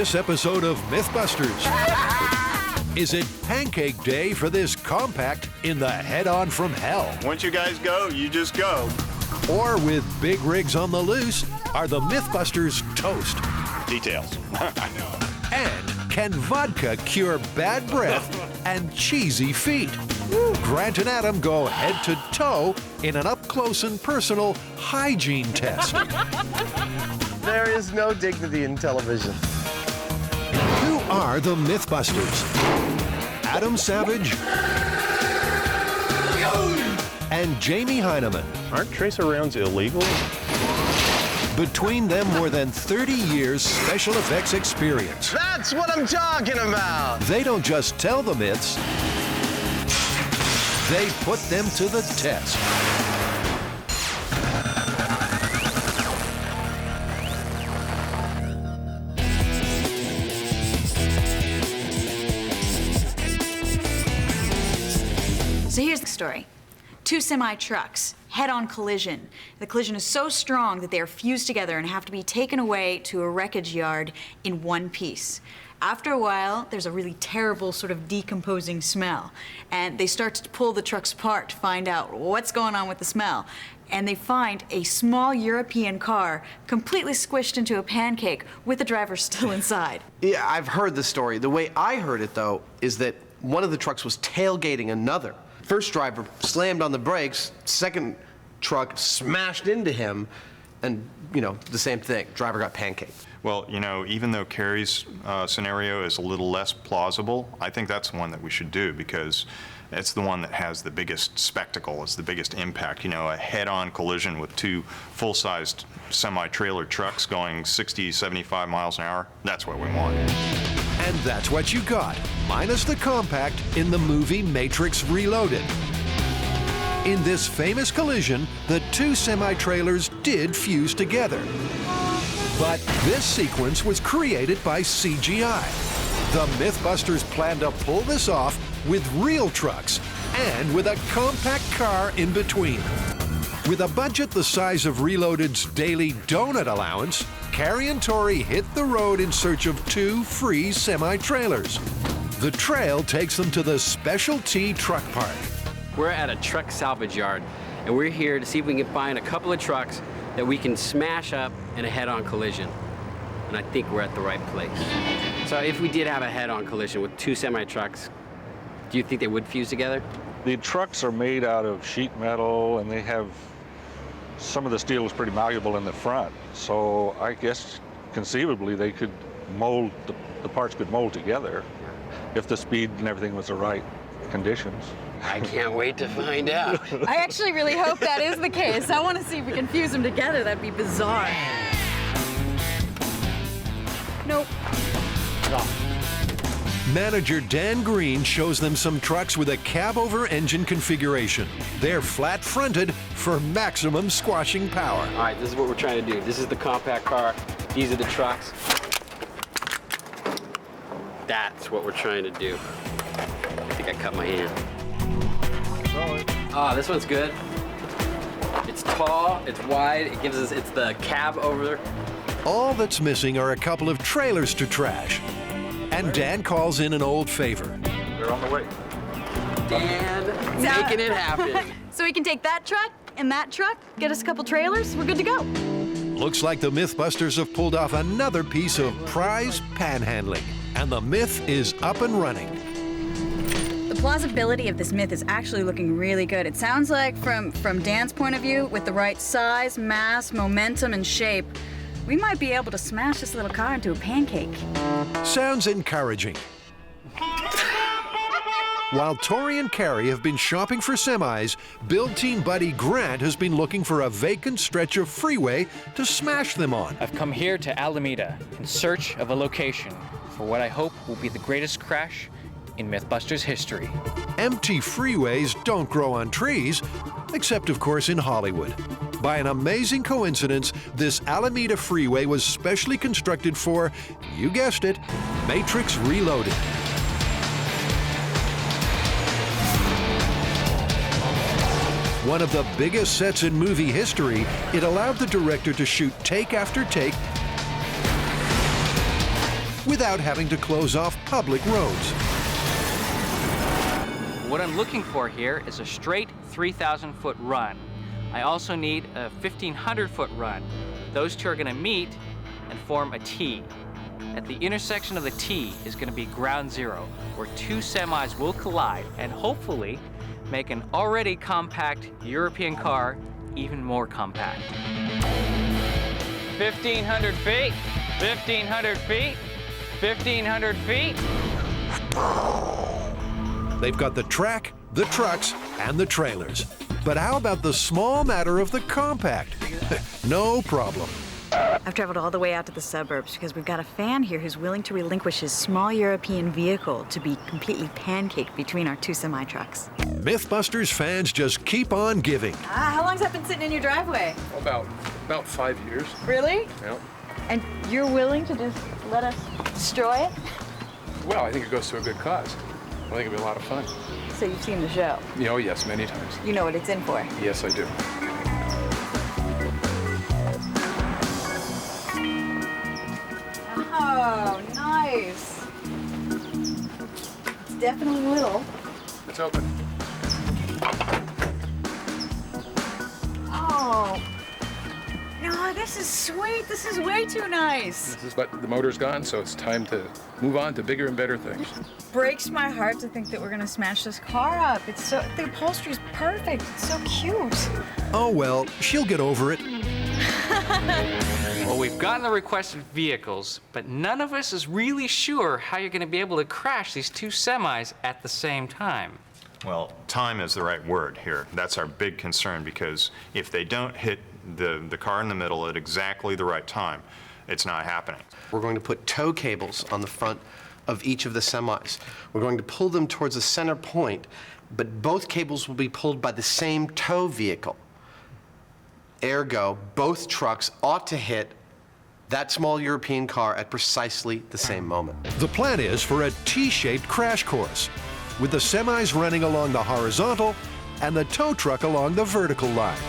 this episode of MythBusters. Is it pancake day for this compact in the head-on from hell? Once you guys go, you just go. Or with big rigs on the loose, are the MythBusters toast? Details. And can vodka cure bad breath and cheesy feet? Grant and Adam go head to toe in an up-close and personal hygiene test. There is no dignity in television. Who are the MythBusters? Adam Savage and Jamie Hyneman. Aren't tracer rounds illegal? Between them, more than 30 years special effects experience. That's what I'm talking about! They don't just tell the myths, they put them to the test. So here's the story. Two semi-trucks, head-on collision. The collision is so strong that they are fused together and have to be taken away to a wreckage yard in one piece. After a while, there's a really terrible sort of decomposing smell. And they start to pull the trucks apart to find out what's going on with the smell. And they find a small European car completely squished into a pancake with the driver still inside. Yeah, I've heard the story. The way I heard it, though, is that one of the trucks was tailgating another. First driver slammed on the brakes, second truck smashed into him, and, you know, the same thing. Driver got pancaked. Well, you know, even though Carrie's scenario is a little less plausible, I think that's the one that we should do because it's the one that has the biggest spectacle, it's the biggest impact. You know, a head-on collision with two full-sized semi-trailer trucks going 60, 75 miles an hour. That's what we want. And that's what you got, minus the compact in the movie Matrix Reloaded. In this famous collision, the two semi-trailers did fuse together. But this sequence was created by CGI. The MythBusters plan to pull this off with real trucks and with a compact car in between. With a budget the size of Reloaded's daily donut allowance, Carrie and Tori hit the road in search of two free semi-trailers. The trail takes them to the Special T Truck Park. We're at a truck salvage yard, and we're here to see if we can find a couple of trucks that we can smash up in a head-on collision. And I think we're at the right place. So if we did have a head-on collision with two semi-trucks, do you think they would fuse together? The trucks are made out of sheet metal, and they have some of the steel is pretty malleable in the front. So I guess conceivably they could mold, the parts could mold together if the speed and everything was the right conditions. I can't wait to find out. I actually really hope that is the case. I want to see if we can fuse them together. That'd be bizarre. Nope. Manager Dan Green shows them some trucks with a cab-over engine configuration. They're flat-fronted for maximum squashing power. All right, this is what we're trying to do. This is the compact car. These are the trucks. That's what we're trying to do. I think I cut my hand. Ah, this one's good. It's tall, it's wide, it gives us, it's the cab over. All that's missing are a couple of trailers to trash. And Dan calls in an old favor. They're on the way. Dan, making it happen. So we can take that truck and that truck, get us a couple trailers, we're good to go. Looks like the MythBusters have pulled off another piece of prize panhandling. And the myth is up and running. The plausibility of this myth is actually looking really good. It sounds like, from Dan's point of view, with the right size, mass, momentum, and shape, we might be able to smash this little car into a pancake. Sounds encouraging. While Tori and Carrie have been shopping for semis, build team buddy Grant has been looking for a vacant stretch of freeway to smash them on. I've come here to Alameda in search of a location for what I hope will be the greatest crash in MythBusters history. Empty freeways don't grow on trees, except of course in Hollywood. By an amazing coincidence, this Alameda freeway was specially constructed for, you guessed it, Matrix Reloaded. One of the biggest sets in movie history, it allowed the director to shoot take after take without having to close off public roads. What I'm looking for here is a straight 3,000-foot run. I also need a 1,500-foot run. Those two are going to meet and form a T. At the intersection of the T is going to be ground zero, where two semis will collide and hopefully make an already compact European car even more compact. 1,500 feet, 1,500 feet, 1,500 feet. They've got the track, the trucks, and the trailers. But how about the small matter of the compact? No problem. I've traveled all the way out to the suburbs because we've got a fan here who's willing to relinquish his small European vehicle to be completely pancaked between our two semi-trucks. MythBusters fans just keep on giving. How long's that been sitting in your driveway? About 5 years. Really? Yeah. And you're willing to just let us destroy it? Well, I think it goes to a good cause. I think it'll be a lot of fun. So you've seen the show? Oh, yes, many times. You know what it's in for? Yes, I do. Oh, nice. It's definitely little. It's open. Oh. No, this is sweet. This is way too nice. But the motor's gone, so it's time to move on to bigger and better things. Breaks my heart to think that we're gonna smash this car up. The upholstery's perfect. It's so cute. Oh well, she'll get over it. Well, we've gotten the requested vehicles, but none of us is really sure how you're going to be able to crash these two semis at the same time. Well, time is the right word here. That's our big concern, because if they don't hit the car in the middle at exactly the right time, it's not happening. We're going to put tow cables on the front of each of the semis. We're going to pull them towards the center point, but both cables will be pulled by the same tow vehicle. Ergo, both trucks ought to hit that small European car at precisely the same moment. The plan is for a T-shaped crash course, with the semis running along the horizontal and the tow truck along the vertical line.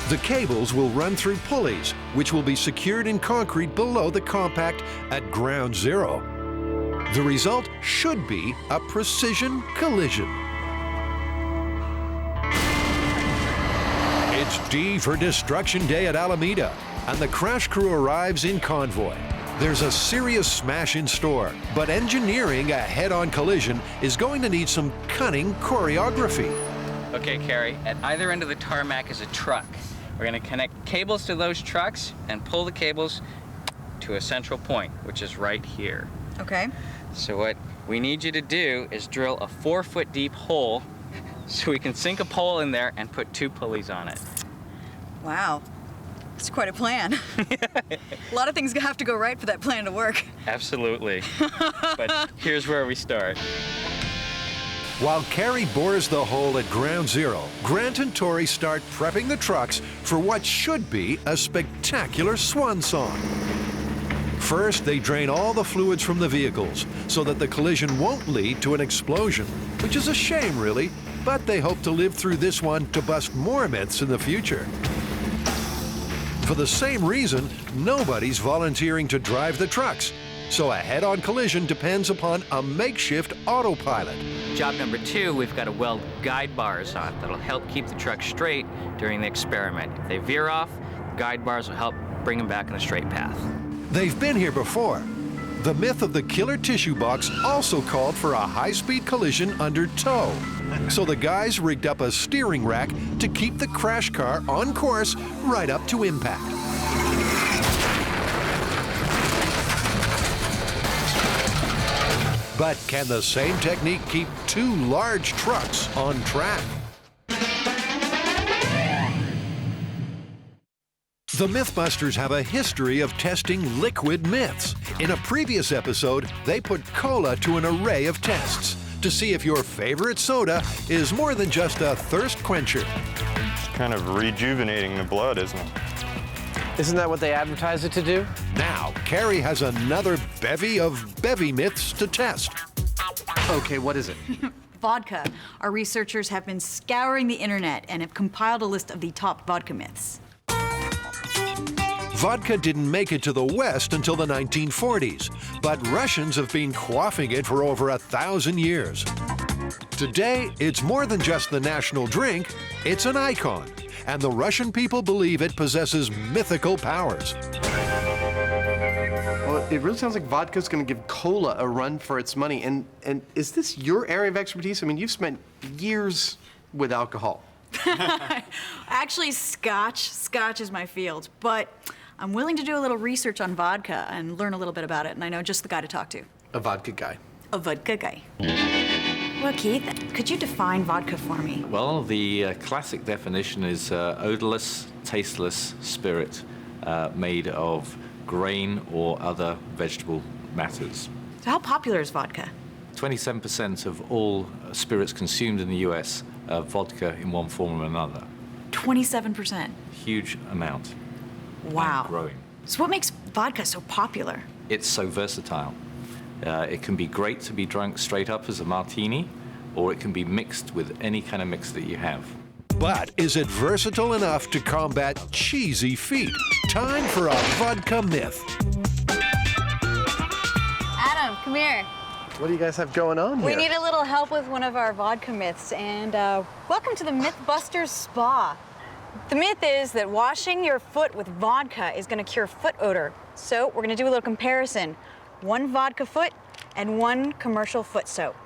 The cables will run through pulleys, which will be secured in concrete below the compact at ground zero. The result should be a precision collision. It's D for Destruction Day at Alameda, and the crash crew arrives in convoy. There's a serious smash in store, but engineering a head-on collision is going to need some cunning choreography. Okay, Carrie, at either end of the tarmac is a truck. We're going to connect cables to those trucks and pull the cables to a central point, which is right here. Okay. So what we need you to do is drill a 4-foot deep hole so we can sink a pole in there and put two pulleys on it. Wow. It's quite a plan. A lot of things have to go right for that plan to work. Absolutely. But here's where we start. While Carrie bores the hole at ground zero, Grant and Tori start prepping the trucks for what should be a spectacular swan song. First, they drain all the fluids from the vehicles so that the collision won't lead to an explosion, which is a shame, really, but they hope to live through this one to bust more myths in the future. For the same reason, nobody's volunteering to drive the trucks, so a head-on collision depends upon a makeshift autopilot. Job number 2, we've got to weld guide bars on that'll help keep the truck straight during the experiment. If they veer off, guide bars will help bring them back on a straight path. They've been here before. The myth of the killer tissue box also called for a high-speed collision under tow. So the guys rigged up a steering rack to keep the crash car on course right up to impact. But can the same technique keep two large trucks on track? The MythBusters have a history of testing liquid myths. In a previous episode, they put cola to an array of tests to see if your favorite soda is more than just a thirst quencher. It's kind of rejuvenating the blood, isn't it? Isn't that what they advertise it to do? Now, Carrie has another bevy of bevy myths to test. Okay, what is it? Vodka. Our researchers have been scouring the internet and have compiled a list of the top vodka myths. Vodka didn't make it to the West until the 1940s, but Russians have been quaffing it for over 1,000 years. Today, it's more than just the national drink, it's an icon, and the Russian people believe it possesses mythical powers. Well, it really sounds like vodka's going to give cola a run for its money. And is this your area of expertise? I mean, you've spent years with alcohol. Actually, Scotch. Scotch is my field, but I'm willing to do a little research on vodka and learn a little bit about it, and I know just the guy to talk to. A vodka guy. A vodka guy. Well, Keith, could you define vodka for me? Well, the classic definition is odorless, tasteless spirit made of grain or other vegetable matters. So how popular is vodka? 27% of all spirits consumed in the US are vodka in one form or another. 27%. Huge amount. Wow. And growing. So what makes vodka so popular? It's so versatile. It can be great to be drunk straight up as a martini, or it can be mixed with any kind of mix that you have. But is it versatile enough to combat cheesy feet? Time for a vodka myth. Adam, come here. What do you guys have going on here? We need a little help with one of our vodka myths, and welcome to the MythBusters Spa. The myth is that washing your foot with vodka is going to cure foot odor. So we're going to do a little comparison. One vodka foot and one commercial foot soap.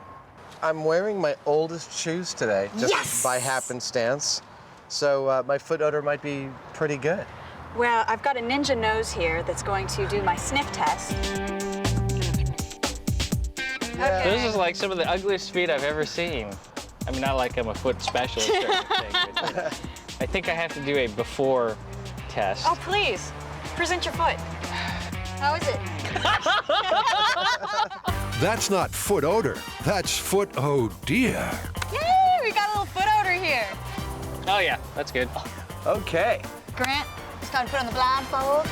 I'm wearing my oldest shoes today, just by happenstance. So my foot odor might be pretty good. Well, I've got a ninja nose here that's going to do my sniff test. Yeah. This is like some of the ugliest feet I've ever seen. I mean, not like I'm a foot specialist or anything. But I think I have to do a before test. Oh, please, present your foot. How is it? That's not foot odor, that's foot oh dear. Yay, we got a little foot odor here. Oh yeah, that's good. Okay. Grant, it's time to put on the blindfold.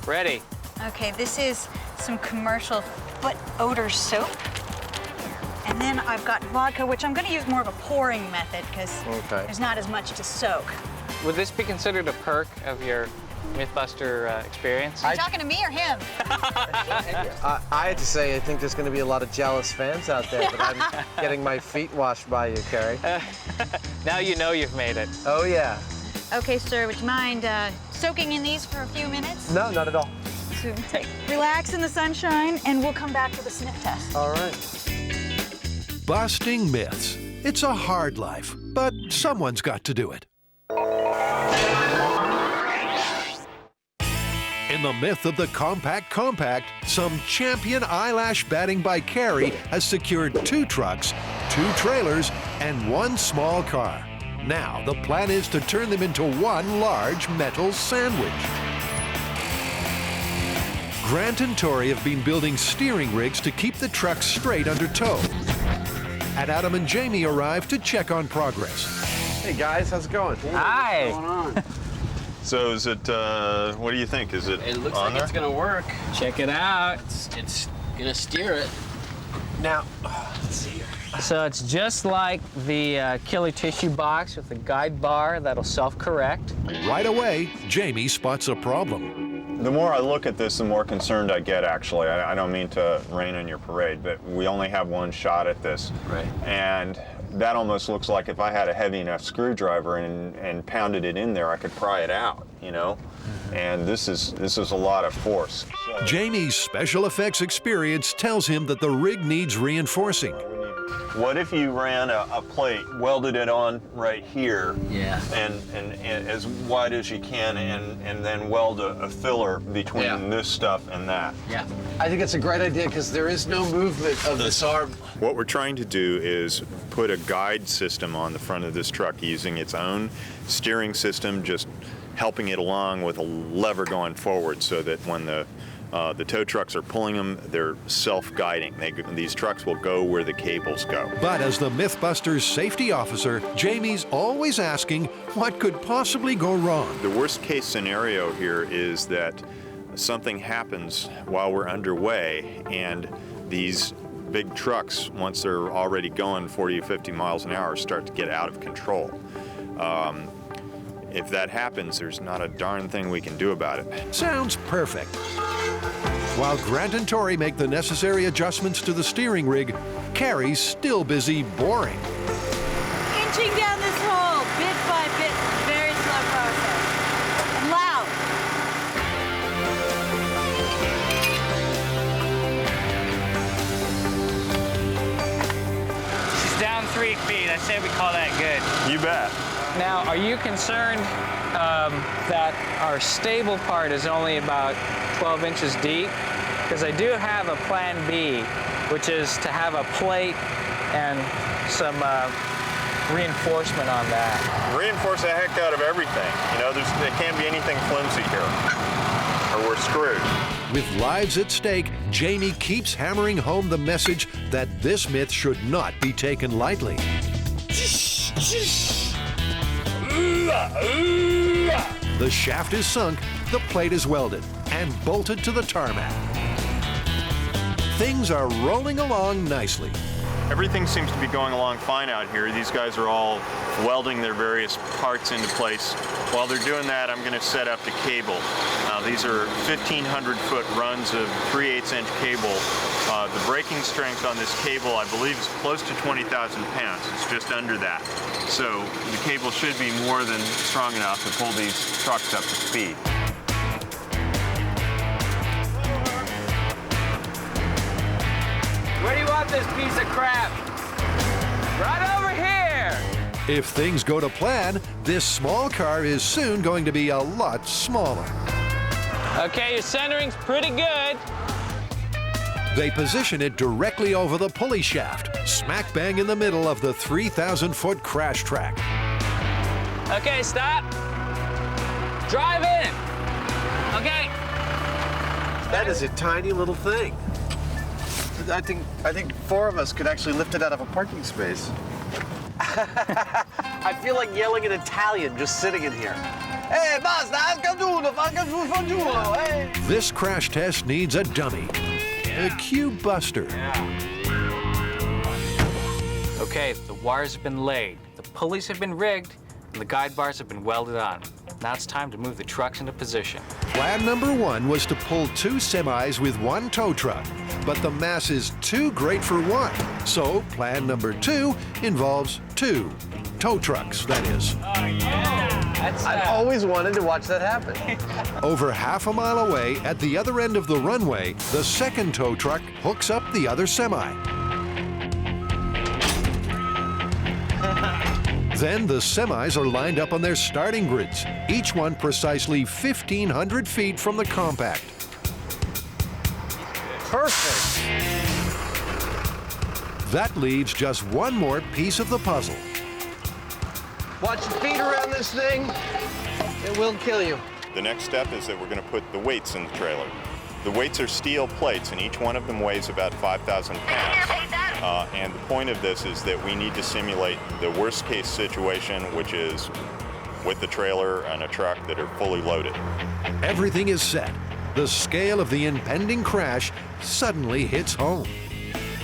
Ready. Okay, this is some commercial foot odor soap. And then I've got vodka, which I'm going to use more of a pouring method because there's not as much to soak. Would this be considered a perk of your MythBuster experience? Are you talking to me or him? I had to say, I think there's going to be a lot of jealous fans out there that I'm getting my feet washed by you, Carrie. Now you know you've made it. Oh, yeah. Okay, sir, would you mind soaking in these for a few minutes? No, not at all. So relax in the sunshine, and we'll come back for the sniff test. All right. Busting myths. It's a hard life, but someone's got to do it. In the myth of the compact, some champion eyelash batting by Carrie has secured 2 trucks, 2 trailers, and 1 small car. Now, the plan is to turn them into one large metal sandwich. Grant and Tori have been building steering rigs to keep the trucks straight under tow. And Adam and Jamie arrive to check on progress. Hey, guys, how's it going? Hi. What's going on? So is it, what do you think? Is it It looks on like there? it's gonna work. Check it out. It's gonna steer it. Now, let's see here. So it's just like the killer tissue box with the guide bar that'll self-correct. Right away, Jamie spots a problem. The more I look at this, the more concerned I get, actually. I don't mean to rain on your parade, but we only have one shot at this. Right. And that almost looks like if I had a heavy enough screwdriver and pounded it in there, I could pry it out, you know? And this is a lot of force. So Jamie's special effects experience tells him that the rig needs reinforcing. what if you ran a plate, welded it on right here, Yeah. and as wide as you can, and then weld a filler between this stuff and that? Yeah. I think it's a great idea because there is no movement of this arm. What we're trying to do is put a guide system on the front of this truck using its own steering system, just helping it along with a lever going forward so that when the tow trucks are pulling them, they're self-guiding. These trucks will go where the cables go. But as the MythBusters safety officer, Jamie's always asking what could possibly go wrong. The worst case scenario here is that something happens while we're underway and these big trucks, once they're already going 40 or 50 miles an hour, start to get out of control. if that happens, there's not a darn thing we can do about it. Sounds perfect. While Grant and Tori make the necessary adjustments to the steering rig, Carrie's still busy boring. Inching down this hole, bit by bit, very slow process. And loud. She's down 3 feet. I say we call that good. You bet. Now, are you concerned that our stable part is only about 12 inches deep? Because I do have a plan B, which is to have a plate and some reinforcement on that. Reinforce the heck out of everything. You know, there can't be anything flimsy here, or we're screwed. With lives at stake, Jamie keeps hammering home the message that this myth should not be taken lightly. The shaft is sunk, the plate is welded, and bolted to the tarmac. Things are rolling along nicely. Everything seems to be going along fine out here. These guys are all welding their various parts into place. While they're doing that, I'm going to set up the cable. These are 1,500-foot runs of 3/8 inch cable. The braking strength on this cable, I believe, is close to 20,000 pounds. It's just under that. So the cable should be more than strong enough to pull these trucks up to speed. Where do you want this piece of crap? Right over here! If things go to plan, this small car is soon going to be a lot smaller. Okay, your centering's pretty good. They position it directly over the pulley shaft, smack bang in the middle of the 3,000-foot crash track. Okay, stop. Drive in. Okay. That is a tiny little thing. I think 4 of us could actually lift it out of a parking space. I feel like yelling in Italian just sitting in here. Hey, basta, hey. This crash test needs a dummy. A cube buster. Okay, the wires have been laid, the pulleys have been rigged, and the guide bars have been welded on. Now it's time to move the trucks into position. Plan number 1 was to pull 2 semis with 1 tow truck, but the mass is too great for 1. So plan number 2 involves 2 tow trucks, that is. Oh, yeah! I've always wanted to watch that happen. Over half a mile away, at the other end of the runway, the second tow truck hooks up the other semi. Then the semis are lined up on their starting grids, each one precisely 1,500 feet from the compact. Perfect. That leaves just one more piece of the puzzle. Watch your feet around this thing. It will kill you. The next step is that we're going to put the weights in the trailer. The weights are steel plates, and each one of them weighs about 5,000 pounds. And the point of this is that we need to simulate the worst case situation, which is with the trailer and a truck that are fully loaded. Everything is set. The scale of the impending crash suddenly hits home.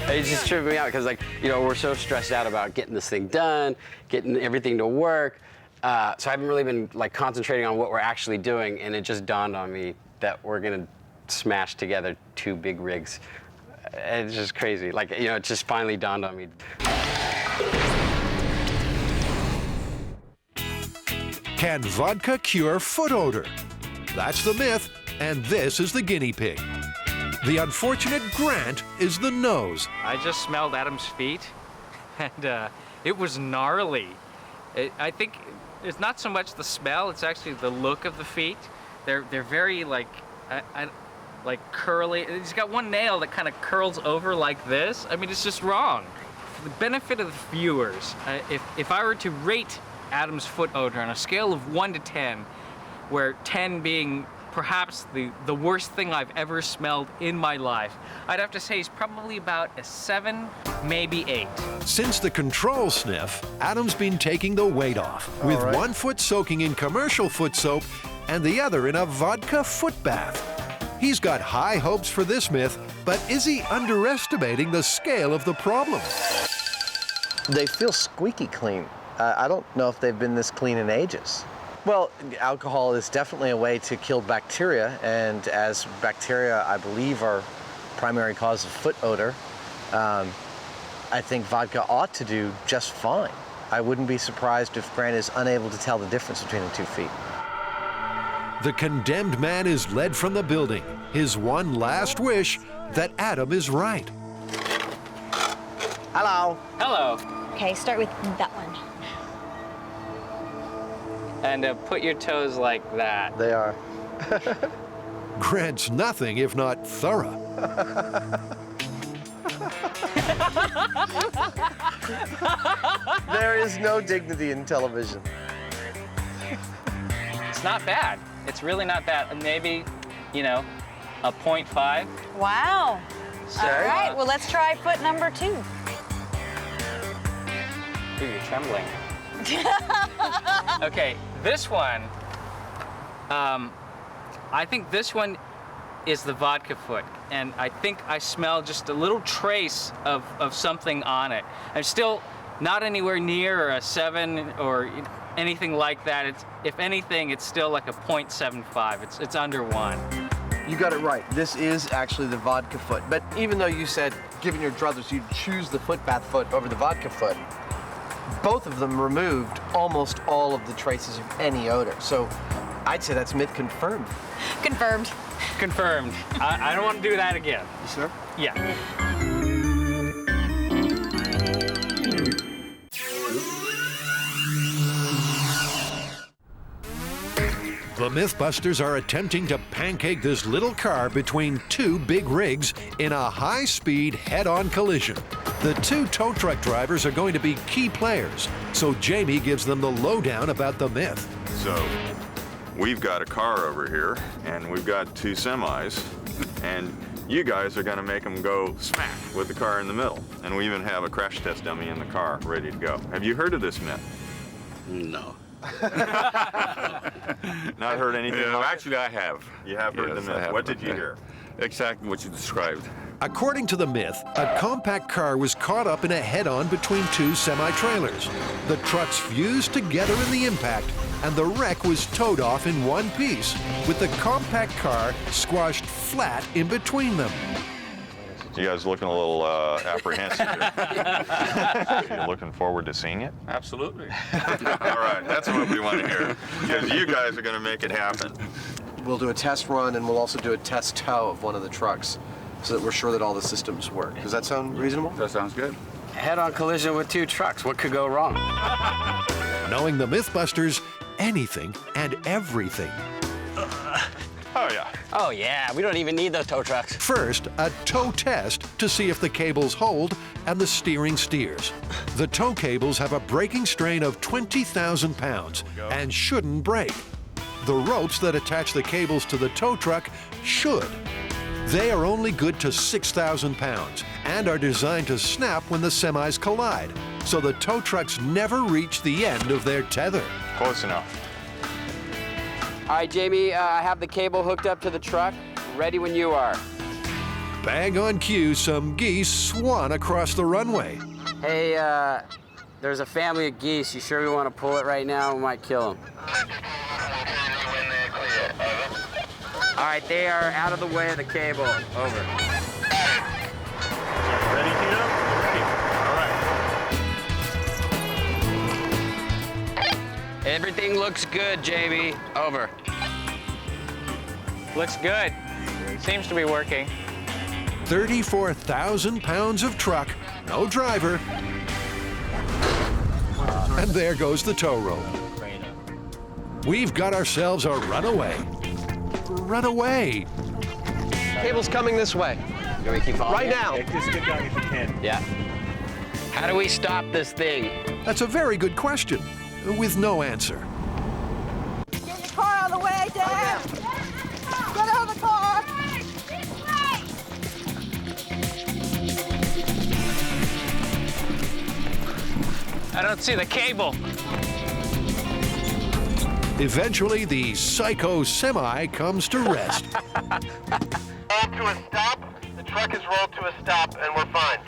It just tripped me out because, like, you know, we're so stressed out about getting this thing done, getting everything to work. So I haven't really been, like, concentrating on what we're actually doing, and it just dawned on me that we're gonna smash together 2 big rigs. It's just crazy. Like, you know, it just finally dawned on me. Can vodka cure foot odor? That's the myth, and this is the guinea pig. The unfortunate Grant is the nose. I just smelled Adam's feet, and it was gnarly. I think it's not so much the smell, it's actually the look of the feet. They're very, like, like curly. He's got one nail that kind of curls over like this. I mean, it's just wrong. For the benefit of the viewers, if I were to rate Adam's foot odor on a scale of 1 to 10, where 10 being perhaps the worst thing I've ever smelled in my life, I'd have to say he's probably about a 7, maybe 8. Since the control sniff, Adam's been taking the weight off, with one foot soaking in commercial foot soap and the other in a vodka foot bath. He's got high hopes for this myth, but is he underestimating the scale of the problem? They feel squeaky clean. I don't know if they've been this clean in ages. Well, alcohol is definitely a way to kill bacteria, and as bacteria, I believe, are primary cause of foot odor, I think vodka ought to do just fine. I wouldn't be surprised if Grant is unable to tell the difference between the 2 feet. The condemned man is led from the building. His one last wish, that Adam is right. Hello. Hello. Okay, start with that one. And put your toes like that. They are. Grant's nothing if not thorough. There is no dignity in television. It's not bad. It's really not bad. Maybe, you know, a 0.5. Wow. Sure. All right, well, let's try foot number 2. Ooh, you're trembling. Okay, this one, I think this one is the vodka foot, and I think I smell just a little trace of something on it. I'm still not anywhere near a 7 or anything like that. It's, if anything, it's still like a 0.75. It's under 1. You got it right. This is actually the vodka foot. But even though you said, given your druthers, you'd choose the footbath foot over the vodka foot, both of them removed almost all of the traces of any odor. So I'd say that's myth confirmed. Confirmed. Confirmed. I don't want to do that again. You sure? Yeah. The MythBusters are attempting to pancake this little car between 2 big rigs in a high-speed head-on collision. The 2 tow truck drivers are going to be key players, so Jamie gives them the lowdown about the myth. So, we've got a car over here, and we've got 2 semis, and you guys are going to make them go smack with the car in the middle. And we even have a crash test dummy in the car ready to go. Have you heard of this myth? No. Not heard anything Yeah, like actually, I have. You have heard Yes, the I myth. have What heard did you the hear? Exactly what you described. According to the myth, a compact car was caught up in a head-on between 2 semi-trailers. The trucks fused together in the impact, and the wreck was towed off in one piece, with the compact car squashed flat in between them. You guys looking a little apprehensive here. You looking forward to seeing it? Absolutely. All right, that's what we want to hear, because you guys are going to make it happen. We'll do a test run, and we'll also do a test tow of one of the trucks so that we're sure that all the systems work. Does that sound reasonable? That sounds good. Head-on collision with 2 trucks. What could go wrong? Knowing the MythBusters, anything and everything. Oh, yeah. Oh, yeah. We don't even need those tow trucks. First, a tow test to see if the cables hold and the steering steers. The tow cables have a braking strain of 20,000 pounds and shouldn't break. The ropes that attach the cables to the tow truck should. They are only good to 6,000 pounds and are designed to snap when the semis collide, so the tow trucks never reach the end of their tether. Close enough. All right, Jamie, I have the cable hooked up to the truck. Ready when you are. Bang on cue, some geese swan across the runway. Hey, there's a family of geese. You sure we want to pull it right now? We might kill them. All right, they are out of the way of the cable. Over. Ready, Tito? Ready. All right. Everything looks good, Jamie. Over. Looks good. Seems to be working. 34,000 pounds of truck, no driver. And there goes the tow rope. We've got ourselves a runaway. Runaway. Cable's coming this way. Can we keep Right now. Just get down if you can. Yeah. How do we stop this thing? That's a very good question, with no answer. Get your car out of the way, Dad! Get out of the car! I don't see the cable. Eventually, the psycho semi comes to rest. Rolled to a stop. The truck is rolled to a stop, and we're fine.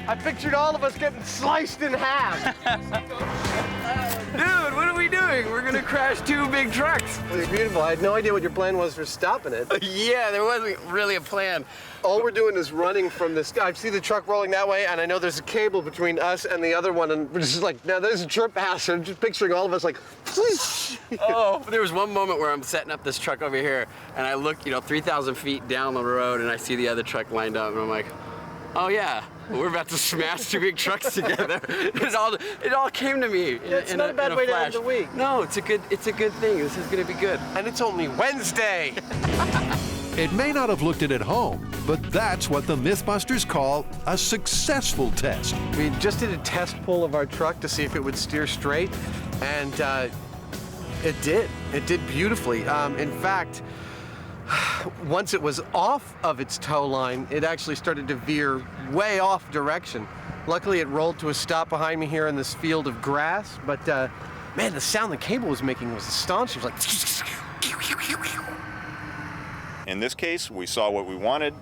I pictured all of us getting sliced in half. Dude, what are we we doing? We're gonna crash two big trucks. Well, you're beautiful. I had no idea what your plan was for stopping it. Yeah, there wasn't really a plan. All we're doing is running from this. I see the truck rolling that way, and I know there's a cable between us and the other one, and we're just like, now there's a trip hazard. I'm just picturing all of us like, Oh, there was one moment where I'm setting up this truck over here, and I look, 3,000 feet down the road, and I see the other truck lined up, and I'm like, oh yeah, we're about to smash two big trucks together. It all came to me. It's not a bad way to end the week. No, it's a good thing. This is gonna be good. And it's only Wednesday. It may not have looked it at home, but that's what the MythBusters call a successful test. We just did a test pull of our truck to see if it would steer straight, and it did. It did beautifully. In fact, once it was off of its tow line, it actually started to veer way off direction. Luckily, it rolled to a stop behind me here in this field of grass, but man, the sound the cable was making was astonishing. It was like... In this case, we saw what we wanted.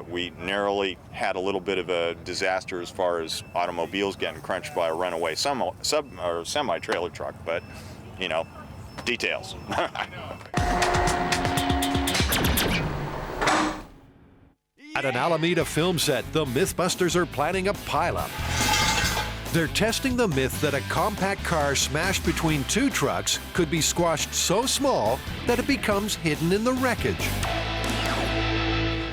We narrowly had a little bit of a disaster as far as automobiles getting crunched by a runaway semi-trailer truck, but, details. At an Alameda film set, the MythBusters are planning a pileup. They're testing the myth that a compact car smashed between two trucks could be squashed so small that it becomes hidden in the wreckage.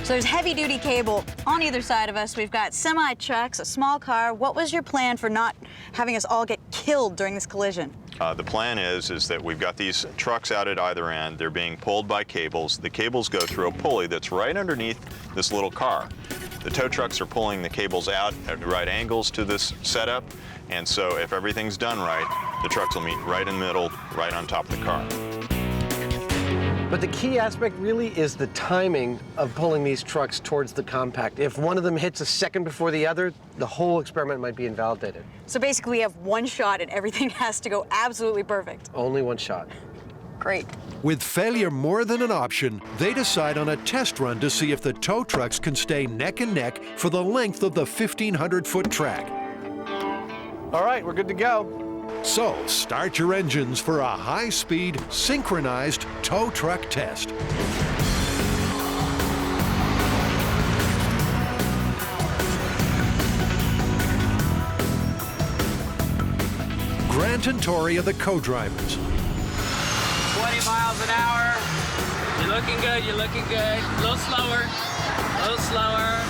So there's heavy-duty cable on either side of us. We've got semi-trucks, a small car. What was your plan for not having us all get killed during this collision? The plan is that we've got these trucks out at either end. They're being pulled by cables. The cables go through a pulley that's right underneath this little car. The tow trucks are pulling the cables out at right angles to this setup, and so if everything's done right, the trucks will meet right in the middle, right on top of the car. But the key aspect really is the timing of pulling these trucks towards the compact. If one of them hits a second before the other, the whole experiment might be invalidated. So basically we have one shot and everything has to go absolutely perfect. Only one shot. Great. With failure more than an option, they decide on a test run to see if the tow trucks can stay neck and neck for the length of the 1,500-foot track. All right, we're good to go. So, start your engines for a high-speed, synchronized tow truck test. Grant and Tori are the co-drivers. 20 miles an hour. You're looking good, you're looking good. A little slower, a little slower.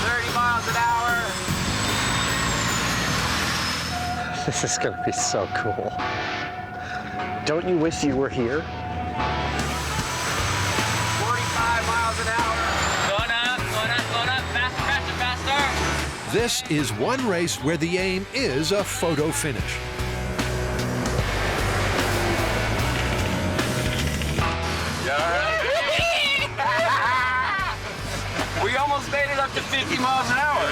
30 miles an hour. This is gonna be so cool. Don't you wish you were here? 45 miles an hour. Going up, faster, faster, faster. This is one race where the aim is a photo finish. We almost made it up to 50 miles an hour.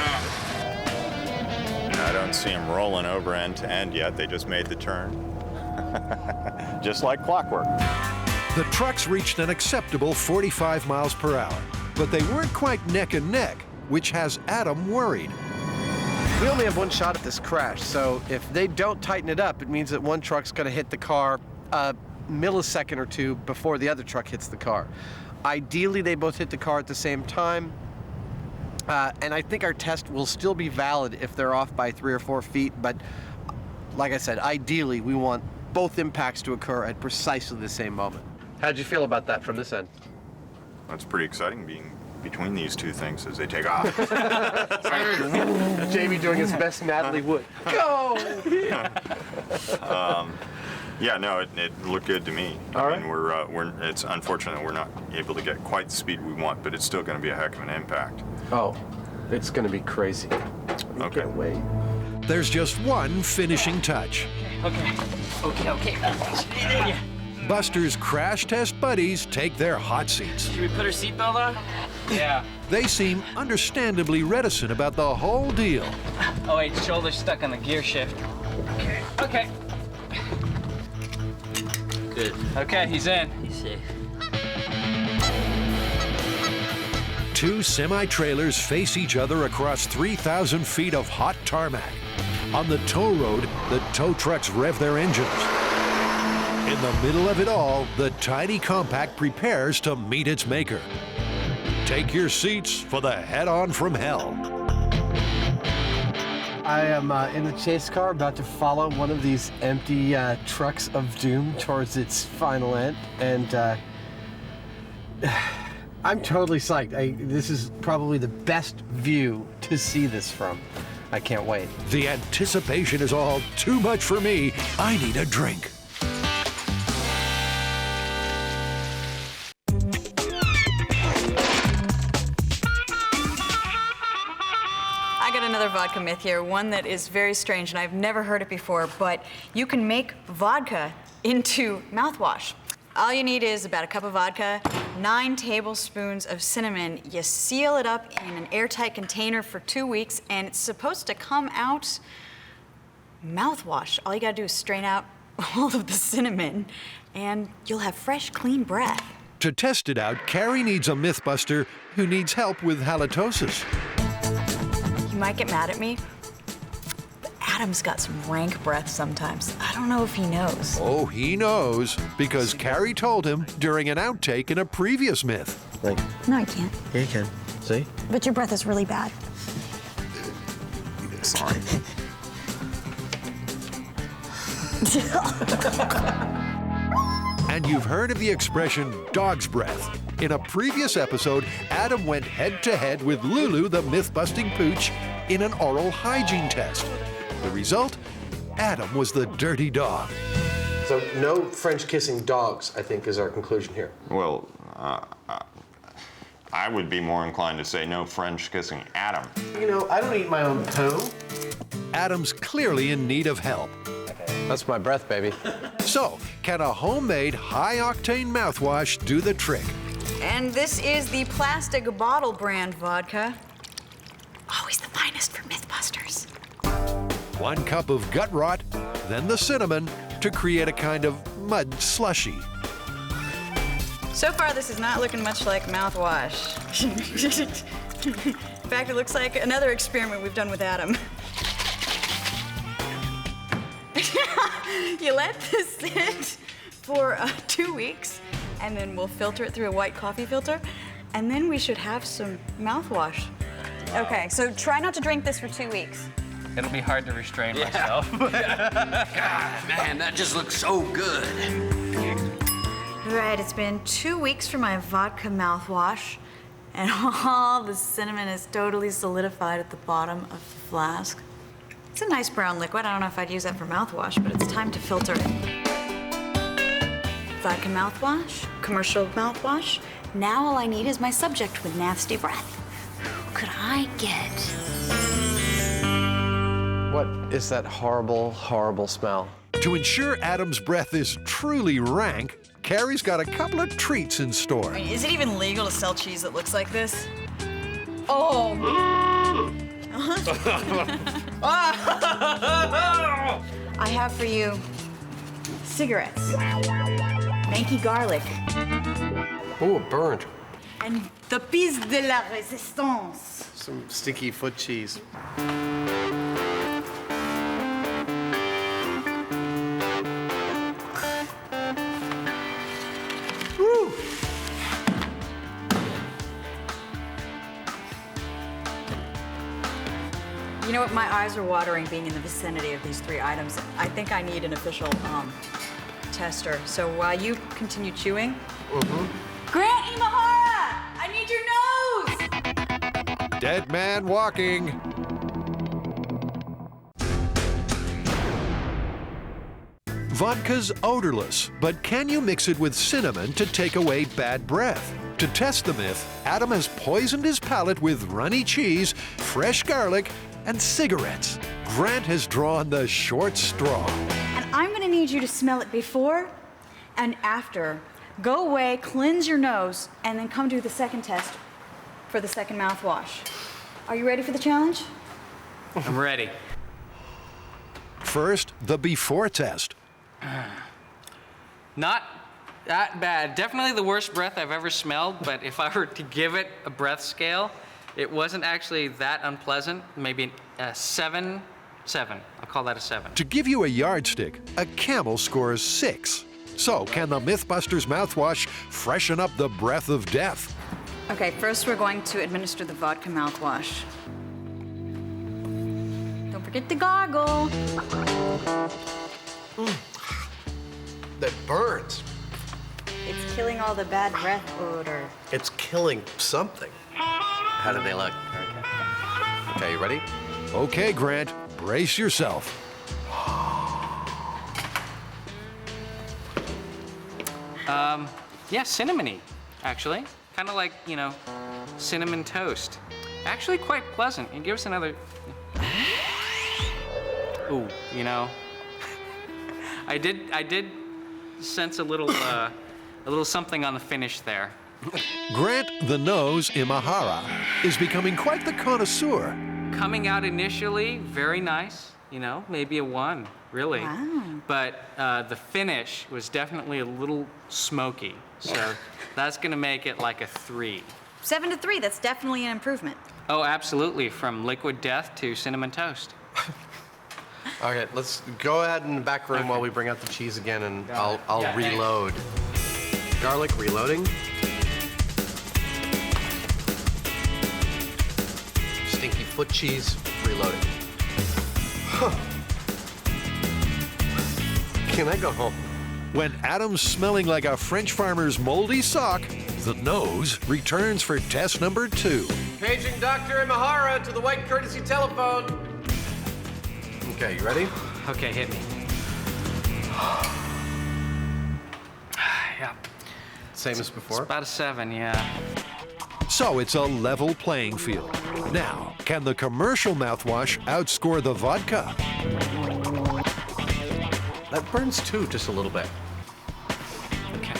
I don't see them rolling over end to end yet. They just made the turn. Just like clockwork. The trucks reached an acceptable 45 miles per hour, but they weren't quite neck and neck, which has Adam worried. We only have one shot at this crash, so if they don't tighten it up, it means that one truck's gonna hit the car a millisecond or two before the other truck hits the car. Ideally, they both hit the car at the same time. And I think our test will still be valid if they're off by 3 or 4 feet, but like I said, ideally we want both impacts to occur at precisely the same moment. How'd you feel about that from this end? That's pretty exciting being between these two things as they take off. Jamie doing his best Natalie Wood. Go! Yeah, no, it looked good to me. All I mean, it's unfortunate we're not able to get quite the speed we want, but it's still going to be a heck of an impact. Oh, it's going to be crazy. I can't wait. There's just one finishing touch. Okay. Buster's crash test buddies take their hot seats. Should we put our seatbelt on? Yeah. They seem understandably reticent about the whole deal. Oh wait, shoulder's stuck on the gear shift. Okay. Good. Okay, he's in. He's safe. Two semi-trailers face each other across 3,000 feet of hot tarmac. On the tow road, the tow trucks rev their engines. In the middle of it all, the tiny compact prepares to meet its maker. Take your seats for the head-on from hell. I am in the chase car about to follow one of these empty trucks of doom towards its final end, and I'm totally psyched. This is probably the best view to see this from. I can't wait. The anticipation is all too much for me. I need a drink. I got another vodka myth here, one that is very strange, and I've never heard it before, but you can make vodka into mouthwash. All you need is about a cup of vodka, 9 tablespoons of cinnamon. You seal it up in an airtight container for 2 weeks, and it's supposed to come out mouthwash. All you gotta do is strain out all of the cinnamon, and you'll have fresh, clean breath. To test it out, Carrie needs a Mythbuster who needs help with halitosis. You might get mad at me, but Adam's got some rank breath sometimes. I don't know if he knows. Oh, he knows, because Carrie told him during an outtake in a previous myth. Like, No, I can't. yeah, you can. See? But your breath is really bad. Sorry. And you've heard of the expression dog's breath. In a previous episode, Adam went head-to-head with Lulu, the myth-busting pooch, in an oral hygiene test. The result? Adam was the dirty dog. So no French kissing dogs, I think, is our conclusion here. Well, I would be more inclined to say no French kissing Adam. You know, I don't eat my own poo. Adam's clearly in need of help. That's my breath, baby. So, can a homemade high-octane mouthwash do the trick? And this is the plastic bottle brand vodka. Always the finest for Mythbusters. 1 cup of gut rot, then the cinnamon to create a kind of mud slushy. So far, this is not looking much like mouthwash. In fact, it looks like another experiment we've done with Adam. You let this sit for 2 weeks, and then we'll filter it through a white coffee filter, and then we should have some mouthwash. Okay, so try not to drink this for 2 weeks. It'll be hard to restrain myself. God, man, that just looks so good. Right, it's been 2 weeks for my vodka mouthwash, and all the cinnamon is totally solidified at the bottom of the flask. It's a nice brown liquid. I don't know if I'd use that for mouthwash, but it's time to filter it. Vodka mouthwash, commercial mouthwash. Now all I need is my subject with nasty breath. Who could I get? What is that horrible, horrible smell? To ensure Adam's breath is truly rank, Carrie's got a couple of treats in store. I mean, is it even legal to sell cheese that looks like this? Oh! I have for you cigarettes, manky garlic, Oh, it burned. and the piece de la résistance. Some sticky foot cheese. Woo! You know what? My eyes are watering being in the vicinity of these 3 items. I think I need an official tester. So while you continue chewing, Grant Imahara, I need your nose. Dead man walking. Vodka's odorless, but can you mix it with cinnamon to take away bad breath? To test the myth, Adam has poisoned his palate with runny cheese, fresh garlic, and cigarettes. Grant has drawn the short straw. And I'm gonna need you to smell it before and after. Go away, cleanse your nose, and then come do the second test for the second mouthwash. Are you ready for the challenge? I'm ready. First, the before test. Not that bad. Definitely the worst breath I've ever smelled, but if I were to give it a breath scale, it wasn't actually that unpleasant. Maybe a 7. I'll call that a 7. To give you a yardstick, a camel scores 6. So, can the MythBusters mouthwash freshen up the breath of death? Okay, first we're going to administer the vodka mouthwash. Don't forget to gargle. That burns. It's killing all the bad breath odor. It's killing something. How do they look? Okay, you ready? Okay, Grant, brace yourself. Yeah, cinnamony, actually. Kind of like, you know, cinnamon toast. Actually quite pleasant. And give us another... Ooh, you know, I did sense a little something on the finish there. Grant the Nose Imahara is becoming quite the connoisseur. Coming out initially, very nice, you know, maybe a 1, really. Wow. But the finish was definitely a little smoky, so that's gonna make it like a 3. 7 to 3, that's definitely an improvement. Oh, absolutely, from liquid death to cinnamon toast. Okay, let's go ahead in the back room while we bring out the cheese again, and I'll reload. Garlic reloading. Stinky foot cheese reloading. Huh. Can I go home? When Adam's smelling like a French farmer's moldy sock, the Nose returns for test number 2. Paging Dr. Imahara to the white courtesy telephone. Okay, you ready? Okay, hit me. Yeah. Same as before? It's about a 7, yeah. So it's a level playing field. Now, can the commercial mouthwash outscore the vodka? That burns too, just a little bit. Okay.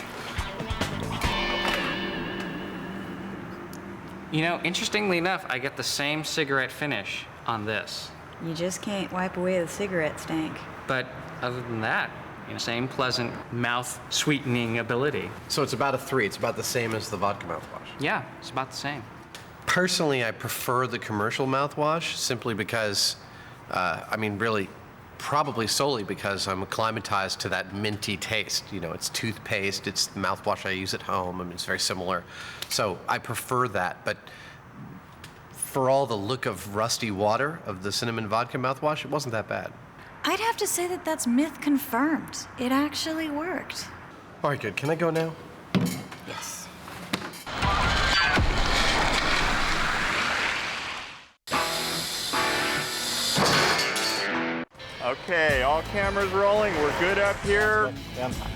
You know, interestingly enough, I get the same cigarette finish on this. You just can't wipe away the cigarette stank. But other than that, you know, same pleasant mouth sweetening ability. So it's about a 3. It's about the same as the vodka mouthwash. Yeah, it's about the same. Personally, I prefer the commercial mouthwash simply because, really, probably solely because I'm acclimatized to that minty taste. You know, it's toothpaste, it's the mouthwash I use at home. I mean, it's very similar. So I prefer that, but for all the look of rusty water of the cinnamon vodka mouthwash, it wasn't that bad. I'd have to say that that's myth confirmed. It actually worked. All right, good. Can I go now? Yes. Okay, all cameras rolling. We're good up here.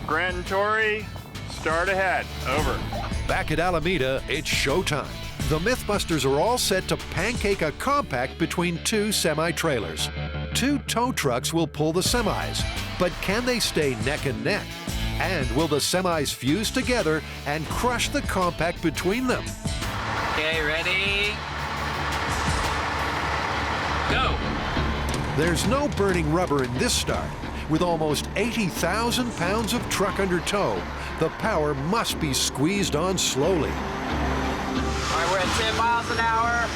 Grant and Tori, start ahead. Over. Back at Alameda, it's showtime. The MythBusters are all set to pancake a compact between 2 semi-trailers. 2 tow trucks will pull the semis, but can they stay neck and neck? And will the semis fuse together and crush the compact between them? Okay, ready? Go! There's no burning rubber in this start. With almost 80,000 pounds of truck under tow, the power must be squeezed on slowly. All right, we're at 10 miles an hour.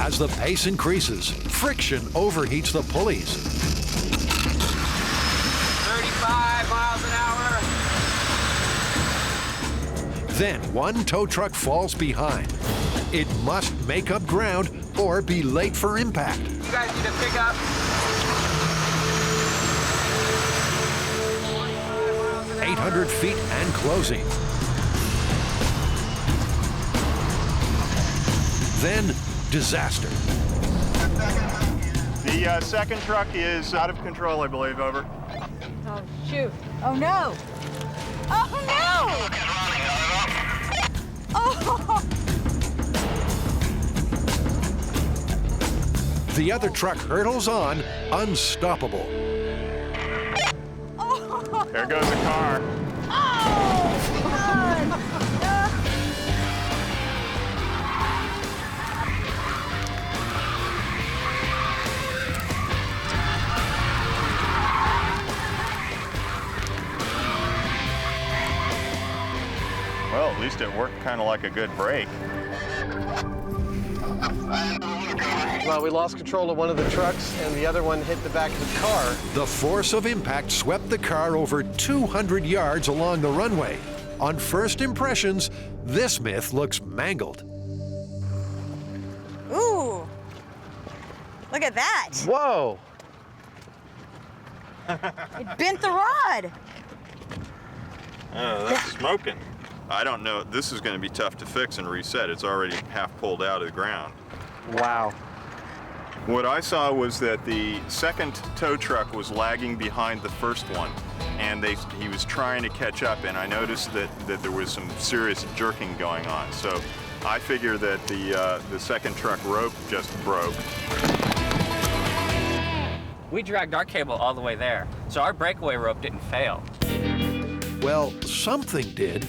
As the pace increases, friction overheats the pulleys. 35 miles an hour. Then one tow truck falls behind. It must make up ground or be late for impact. You guys need to pick up. 800 feet and closing. Then, disaster. The second truck is out of control, I believe. Over. Oh, shoot. Oh, no. Oh, no! Oh! The other truck hurtles on, unstoppable. There goes the car. Oh, God! Well, at least it worked kind of like a good brake. Well, we lost control of one of the trucks, and the other one hit the back of the car. The force of impact swept the car over 200 yards along the runway. On first impressions, this myth looks mangled. Ooh. Look at that. Whoa. It bent the rod. Oh, that's smoking. I don't know. This is going to be tough to fix and reset. It's already half pulled out of the ground. Wow. What I saw was that the second tow truck was lagging behind the first one, and he was trying to catch up, and I noticed that there was some serious jerking going on. So I figure that the second truck rope just broke. We dragged our cable all the way there, so our breakaway rope didn't fail. Well, something did.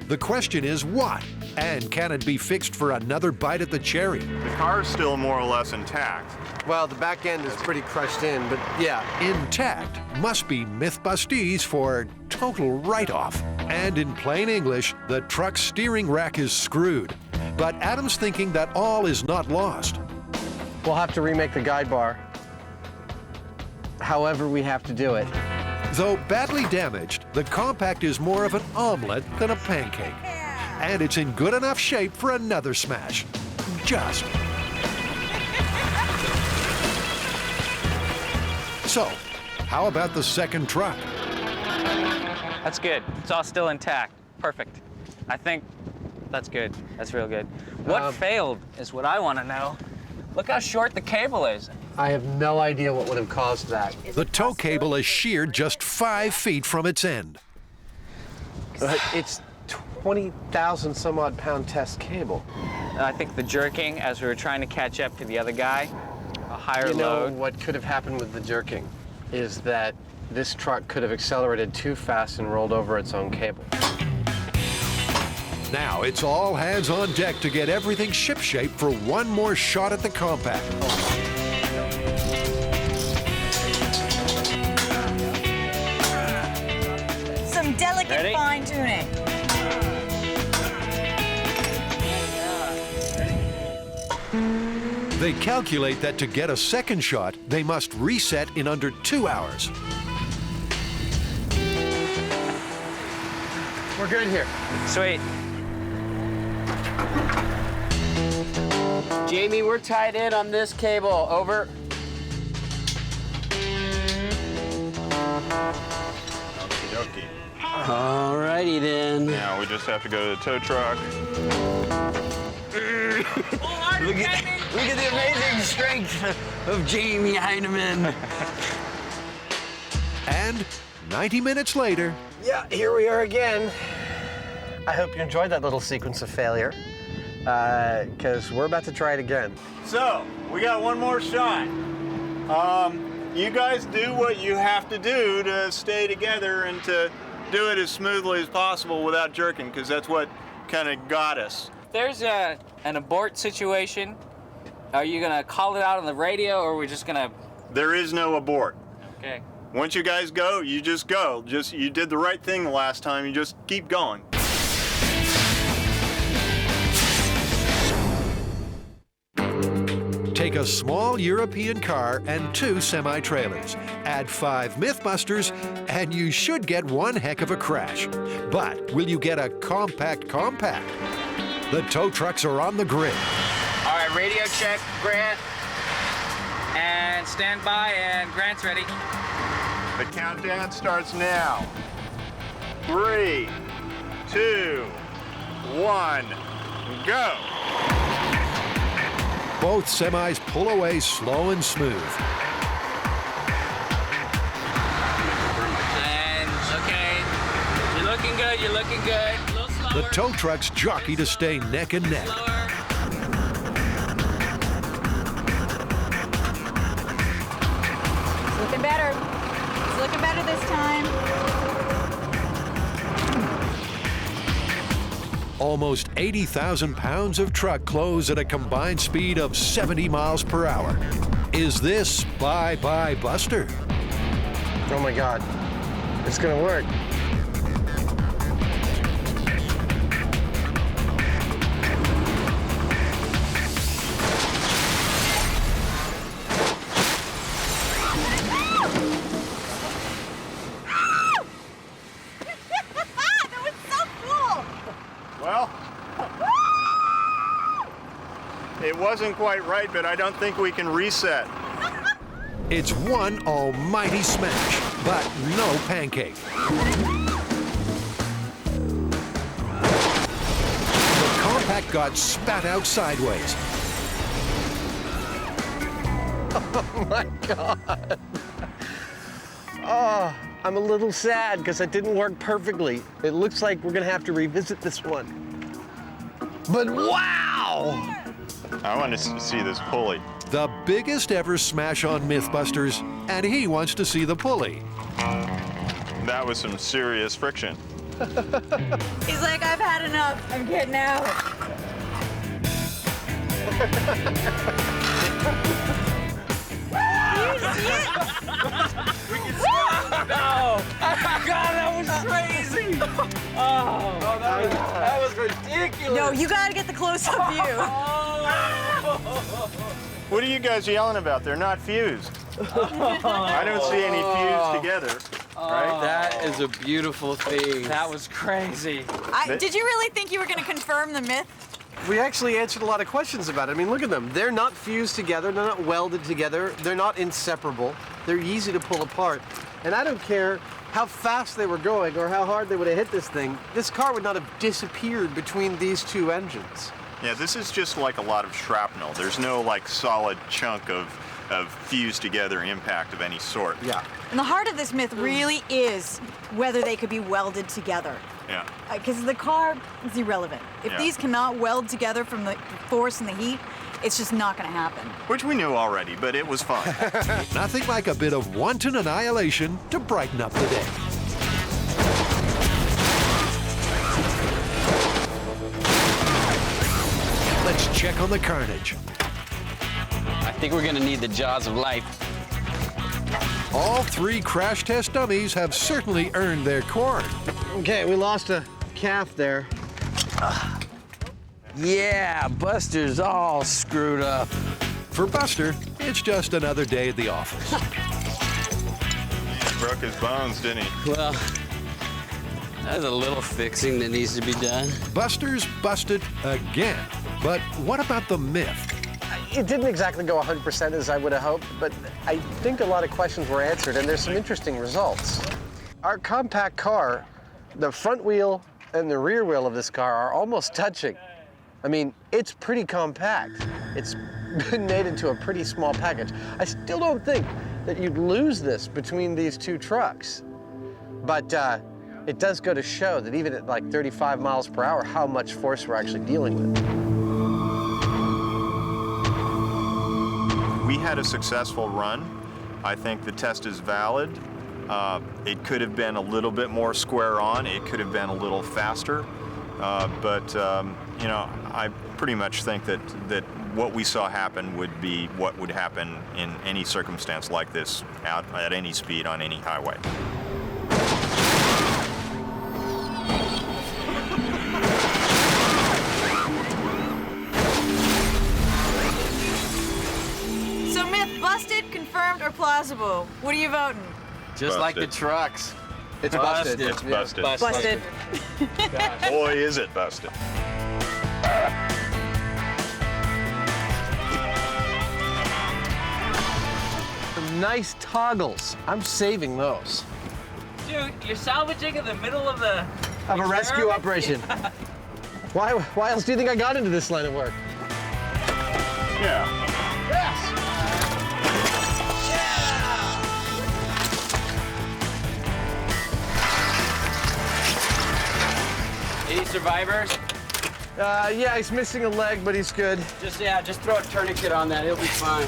The question is what? And can it be fixed for another bite at the cherry? The car's still more or less intact. Well, the back end is pretty crushed in, but yeah. Intact must be MythBusters for total write-off. And in plain English, the truck's steering rack is screwed. But Adam's thinking that all is not lost. We'll have to remake the guide bar. However we have to do it. Though badly damaged, the compact is more of an omelet than a pancake. And it's in good enough shape for another smash. Just. So, how about the second truck? That's good. It's all still intact. Perfect. I think that's good. That's real good. What failed is what I want to know. Look how short the cable is. I have no idea what would have caused that. The tow cable is sheared just 5 feet from its end. It's 20,000 some odd pound test cable. I think the jerking as we were trying to catch up to the other guy, a higher You know load. what could have happened with the jerking is that this truck could have accelerated too fast and rolled over its own cable. Now it's all hands on deck to get everything shipshape for one more shot at the compact. Some delicate fine tuning. They calculate that to get a second shot, they must reset in under 2 hours. We're good here. Sweet. Jamie, we're tied in on this cable. Over. Okie dokie. Alrighty then. Now we just have to go to the tow truck. Look at the amazing strength of Jamie Hyneman. And 90 minutes later... Yeah, here we are again. I hope you enjoyed that little sequence of failure, because we're about to try it again. So, we got one more shot. You guys do what you have to do to stay together and to do it as smoothly as possible without jerking, because that's what kind of got us. If there's an abort situation, are you gonna call it out on the radio, or are we just gonna? There is no abort. Okay. Once you guys go, you just go. You did the right thing the last time. You just keep going. Take a small European car and 2 semi-trailers. Add 5 MythBusters, and you should get one heck of a crash. But will you get a compact? The tow trucks are on the grid. All right, radio check, Grant. And stand by, and Grant's ready. The countdown starts now. 3, 2, 1, go. Both semis pull away slow and smooth. And, okay, you're looking good, you're looking good. A little slower. The tow trucks jockey to stay neck and neck. Slower. It's looking better. It's looking better this time. Almost 80,000 pounds of truck close at a combined speed of 70 miles per hour. Is this bye-bye Buster? Oh my God, it's gonna work. Well, it wasn't quite right, but I don't think we can reset. It's one almighty smash, but no pancake. The compact got spat out sideways. Oh my God. Oh, I'm a little sad because it didn't work perfectly. It looks like we're gonna have to revisit this one. But wow! I want to see this pulley. The biggest ever smash on MythBusters, and he wants to see the pulley. That was some serious friction. He's like, I've had enough. I'm getting out. No! God, that was crazy! Oh, that was ridiculous! No, you gotta get the close-up view. What are you guys yelling about? They're not fused. I don't see any fused together, right? That is a beautiful thing. That was crazy. Did you really think you were gonna confirm the myth? We actually answered a lot of questions about it. I mean, look at them. They're not fused together. They're not welded together. They're not inseparable. They're easy to pull apart. And I don't care how fast they were going or how hard they would have hit this thing. This car would not have disappeared between these two engines. Yeah, this is just like a lot of shrapnel. There's no like solid chunk of fused together impact of any sort. Yeah. And the heart of this myth really is whether they could be welded together. Yeah. Because the car is irrelevant. If Yeah. these cannot weld together from the force and the heat, it's just not gonna happen. Which we knew already, but it was fun. Nothing like a bit of wanton annihilation to brighten up the day. Let's check on the carnage. I think we're gonna need the jaws of life. All three crash test dummies have certainly earned their corn. Okay, we lost a calf there. Yeah, Buster's all screwed up. For Buster, it's just another day at the office. He broke his bones, didn't he? Well, there's a little fixing that needs to be done. Buster's busted again. But what about the myth? It didn't exactly go 100% as I would have hoped, but I think a lot of questions were answered, and there's some interesting results. Our compact car, the front wheel and the rear wheel of this car are almost touching. I mean, it's pretty compact. It's been made into a pretty small package. I still don't think that you'd lose this between these two trucks. But it does go to show that even at like 35 miles per hour, how much force we're actually dealing with. We had a successful run. I think the test is valid. It could have been a little bit more square on. It could have been a little faster. But you know, I pretty much think that what we saw happen would be what would happen in any circumstance like this, out at any speed on any highway. So myth busted, confirmed, or plausible? What are you voting? Just like the trucks. It's busted. It's busted. Busted. Boy, is it busted. Some nice toggles. I'm saving those. Dude, you're salvaging in the middle of the... Of a rescue operation. Why else do you think I got into this line of work? Yeah. Yes! Any survivors? Yeah, he's missing a leg, but he's good. Just throw a tourniquet on that. He'll be fine.